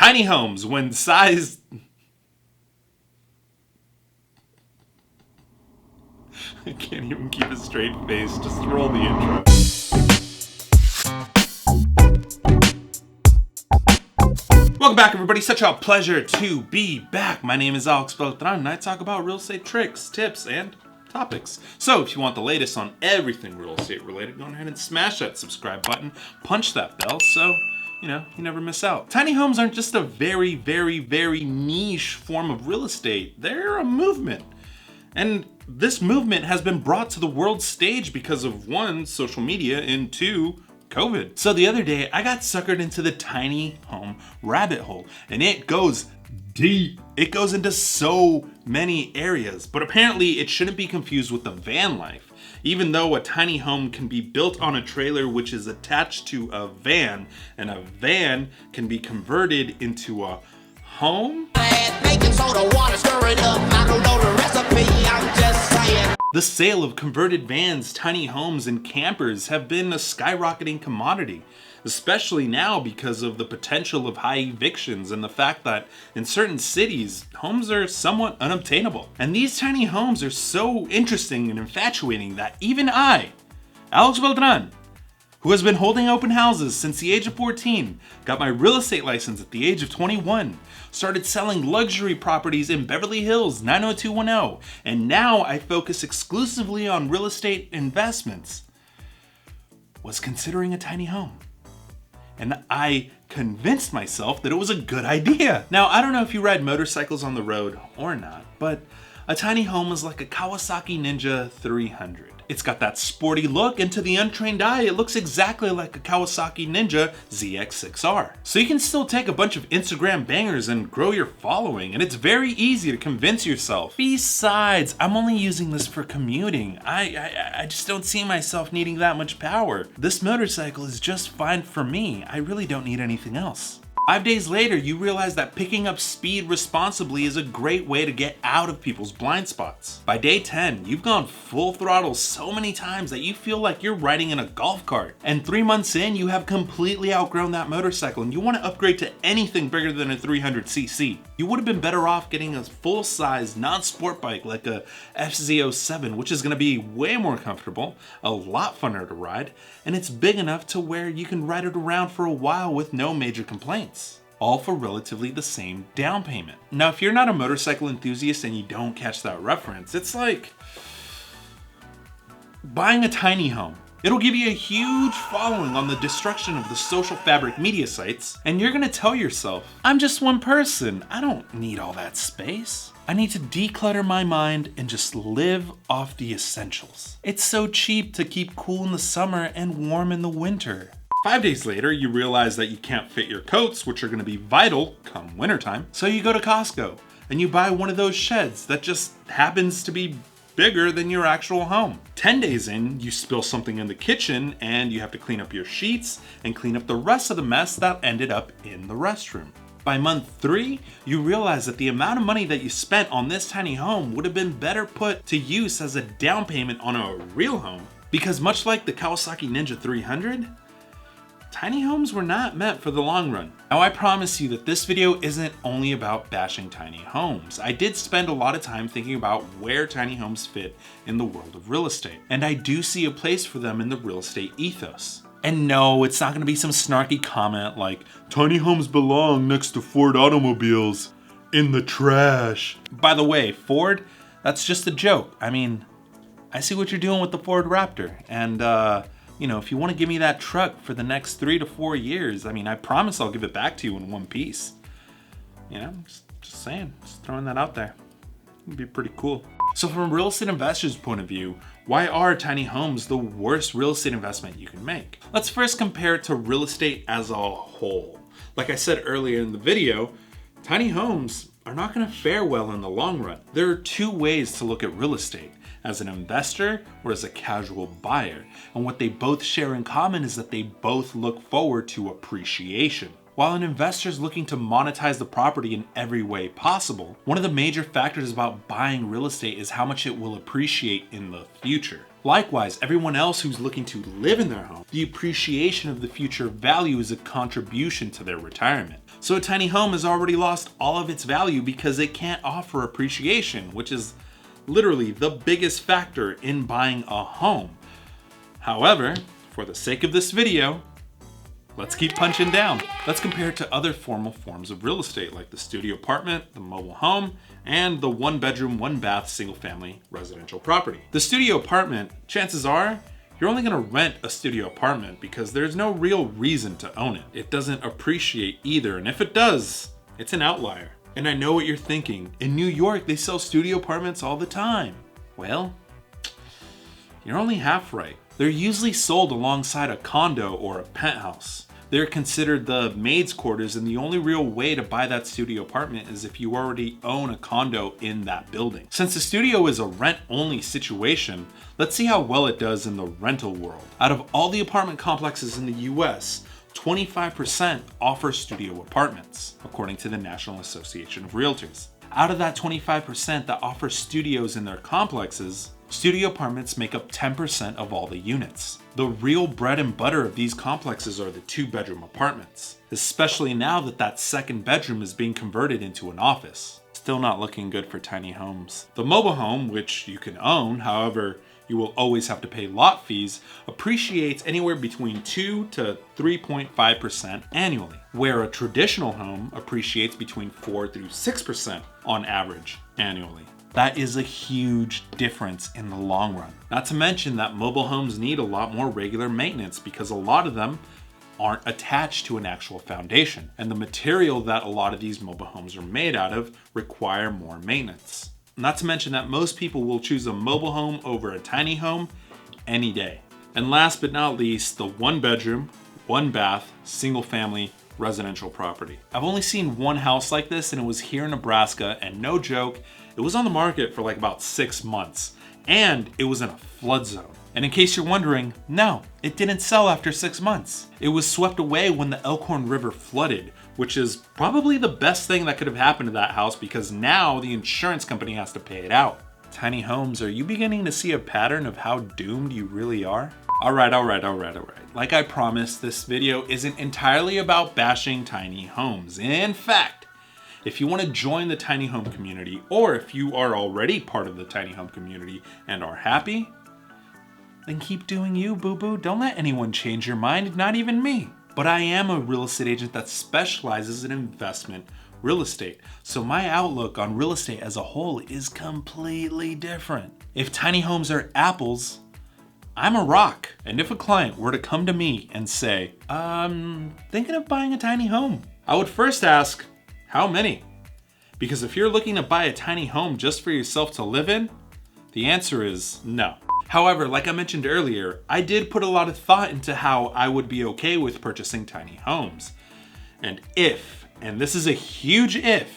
Tiny homes, when sized... I can't even keep a straight face. Just roll the intro. Welcome back, everybody. Such a pleasure to be back. My name is Alexbeltran, and I talk about real estate tricks, tips, and topics. So if you want the latest on everything real estate related, go ahead and smash that subscribe button, punch that bell, so you never miss out. Tiny homes aren't just a very, very, very niche form of real estate. They're a movement. And this movement has been brought to the world stage because of one, social media, and two, COVID. So the other day, I got suckered into the tiny home rabbit hole, and it goes deep. It goes into so many areas, but apparently it shouldn't be confused with the van life. Even though a tiny home can be built on a trailer which is attached to a van, and a van can be converted into a home. The sale of converted vans, tiny homes, and campers have been a skyrocketing commodity, especially now because of the potential of high evictions and the fact that in certain cities, homes are somewhat unobtainable. And these tiny homes are so interesting and infatuating that even I, Alexbeltran, who has been holding open houses since the age of 14, got my real estate license at the age of 21, started selling luxury properties in Beverly Hills 90210, and now I focus exclusively on real estate investments, was considering a tiny home. And I convinced myself that it was a good idea. Now, I don't know if you ride motorcycles on the road or not, but a tiny home is like a Kawasaki Ninja 300. It's got that sporty look, and to the untrained eye, it looks exactly like a Kawasaki Ninja ZX6R. So you can still take a bunch of Instagram bangers and grow your following, and it's very easy to convince yourself. Besides, I'm only using this for commuting. I just don't see myself needing that much power. This motorcycle is just fine for me. I really don't need anything else. 5 days later, you realize that picking up speed responsibly is a great way to get out of people's blind spots. By day 10, you've gone full throttle so many times that you feel like you're riding in a golf cart. And 3 months in, you have completely outgrown that motorcycle and you want to upgrade to anything bigger than a 300cc. You would have been better off getting a full-size non-sport bike like a FZ07, which is going to be way more comfortable, a lot funner to ride, and it's big enough to where you can ride it around for a while with no major complaints. All for relatively the same down payment. Now, if you're not a motorcycle enthusiast and you don't catch that reference, it's like buying a tiny home. It'll give you a huge following on the destruction of the social fabric media sites, and you're gonna tell yourself, I'm just one person, I don't need all that space. I need to declutter my mind and just live off the essentials. It's so cheap to keep cool in the summer and warm in the winter. 5 days later, you realize that you can't fit your coats, which are going to be vital come wintertime. So you go to Costco and you buy one of those sheds that just happens to be bigger than your actual home. 10 days in, you spill something in the kitchen and you have to clean up your sheets and clean up the rest of the mess that ended up in the restroom. By month 3, you realize that the amount of money that you spent on this tiny home would have been better put to use as a down payment on a real home. Because much like the Kawasaki Ninja 300, tiny homes were not meant for the long run. Now, I promise you that this video isn't only about bashing tiny homes. I did spend a lot of time thinking about where tiny homes fit in the world of real estate. And I do see a place for them in the real estate ethos. And no, it's not gonna be some snarky comment like, tiny homes belong next to Ford automobiles in the trash. By the way, Ford, that's just a joke. I mean, I see what you're doing with the Ford Raptor. And, if you want to give me that truck for the next 3 to 4 years, I promise I'll give it back to you in one piece. Just saying, just throwing that out there. It'd be pretty cool. So from a real estate investor's point of view, why are tiny homes the worst real estate investment you can make? Let's first compare it to real estate as a whole. Like I said earlier in the video, tiny homes are not going to fare well in the long run. There are 2 ways to look at real estate: as an investor or as a casual buyer. And what they both share in common is that they both look forward to appreciation. While an investor is looking to monetize the property in every way possible, one of the major factors about buying real estate is how much it will appreciate in the future. Likewise, everyone else who's looking to live in their home, the appreciation of the future value is a contribution to their retirement. So a tiny home has already lost all of its value because it can't offer appreciation, which is literally the biggest factor in buying a home. However, for the sake of this video, let's keep punching down. Let's compare it to other formal forms of real estate like the studio apartment, the mobile home, and the 1-bedroom, 1-bath, single-family residential property. The studio apartment, chances are, you're only gonna rent a studio apartment because there's no real reason to own it. It doesn't appreciate either, and if it does, it's an outlier. And I know what you're thinking. In New York, they sell studio apartments all the time. Well, you're only half right. They're usually sold alongside a condo or a penthouse. They're considered the maid's quarters, and the only real way to buy that studio apartment is if you already own a condo in that building. Since the studio is a rent-only situation, let's see how well it does in the rental world. Out of all the apartment complexes in the US, 25% offer studio apartments, according to the National Association of Realtors. Out of that 25% that offer studios in their complexes, studio apartments make up 10% of all the units. The real bread and butter of these complexes are the 2-bedroom apartments, especially now that that second bedroom is being converted into an office. Still not looking good for tiny homes. The mobile home, which you can own, however, you will always have to pay lot fees, appreciates anywhere between 2 to 3.5% annually, where a traditional home appreciates between 4 through 6% on average annually. That is a huge difference in the long run. Not to mention that mobile homes need a lot more regular maintenance because a lot of them aren't attached to an actual foundation, and the material that a lot of these mobile homes are made out of require more maintenance. Not to mention that most people will choose a mobile home over a tiny home any day. And last but not least, the 1-bedroom, 1-bath, single-family residential property. I've only seen one house like this, and it was here in Nebraska, and no joke, it was on the market for like about 6 months, and it was in a flood zone. And in case you're wondering, no, it didn't sell after 6 months. It was swept away when the Elkhorn River flooded, which is probably the best thing that could have happened to that house because now the insurance company has to pay it out. Tiny homes, are you beginning to see a pattern of how doomed you really are? All right. Like I promised, this video isn't entirely about bashing tiny homes. In fact, if you want to join the tiny home community, or if you are already part of the tiny home community and are happy, then keep doing you, boo-boo. Don't let anyone change your mind, not even me. But I am a real estate agent that specializes in investment real estate, so my outlook on real estate as a whole is completely different. If tiny homes are apples, I'm a rock. And if a client were to come to me and say, I'm thinking of buying a tiny home, I would first ask, how many? Because if you're looking to buy a tiny home just for yourself to live in, the answer is no. However, like I mentioned earlier, I did put a lot of thought into how I would be okay with purchasing tiny homes. And if, and this is a huge if,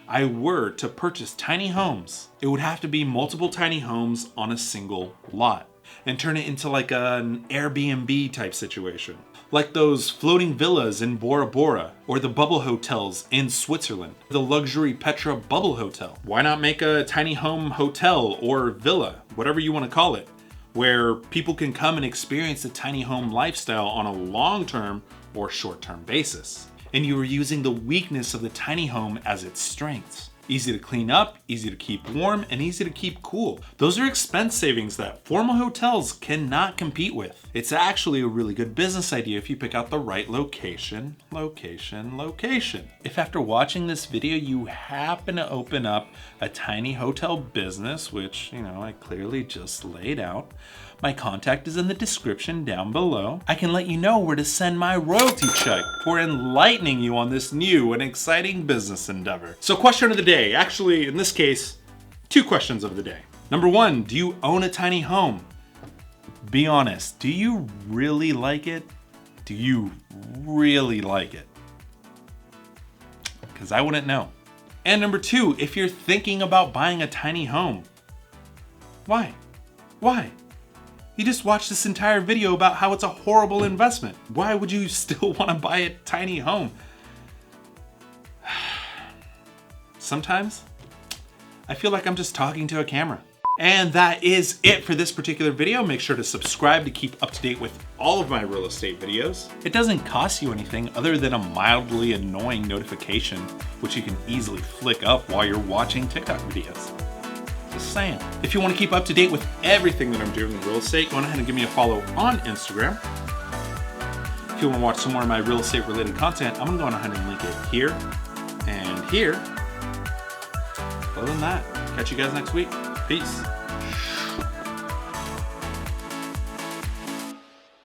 I were to purchase tiny homes, it would have to be multiple tiny homes on a single lot and turn it into like an Airbnb type situation. Like those floating villas in Bora Bora, or the bubble hotels in Switzerland, the luxury Petra bubble hotel. Why not make a tiny home hotel or villa, whatever you want to call it, where people can come and experience the tiny home lifestyle on a long-term or short-term basis. And you are using the weakness of the tiny home as its strengths. Easy to clean up, easy to keep warm, and easy to keep cool. Those are expense savings that formal hotels cannot compete with. It's actually a really good business idea if you pick out the right location. If after watching this video you happen to open up a tiny hotel business, which, I clearly just laid out, my contact is in the description down below. I can let you know where to send my royalty check for enlightening you on this new and exciting business endeavor. So question of the day, actually in this case, 2 questions of the day. Number 1, do you own a tiny home? Be honest, do you really like it? Do you really like it? Because I wouldn't know. And number 2, if you're thinking about buying a tiny home, why? You just watched this entire video about how it's a horrible investment. Why would you still want to buy a tiny home? Sometimes I feel like I'm just talking to a camera. And that is it for this particular video. Make sure to subscribe to keep up to date with all of my real estate videos. It doesn't cost you anything other than a mildly annoying notification, which you can easily flick up while you're watching TikTok videos. Just saying. If you want to keep up to date with everything that I'm doing in real estate, go on ahead and give me a follow on Instagram. If you want to watch some more of my real estate related content, I'm going to go on ahead and link it here and here. Other than that, catch you guys next week. Peace.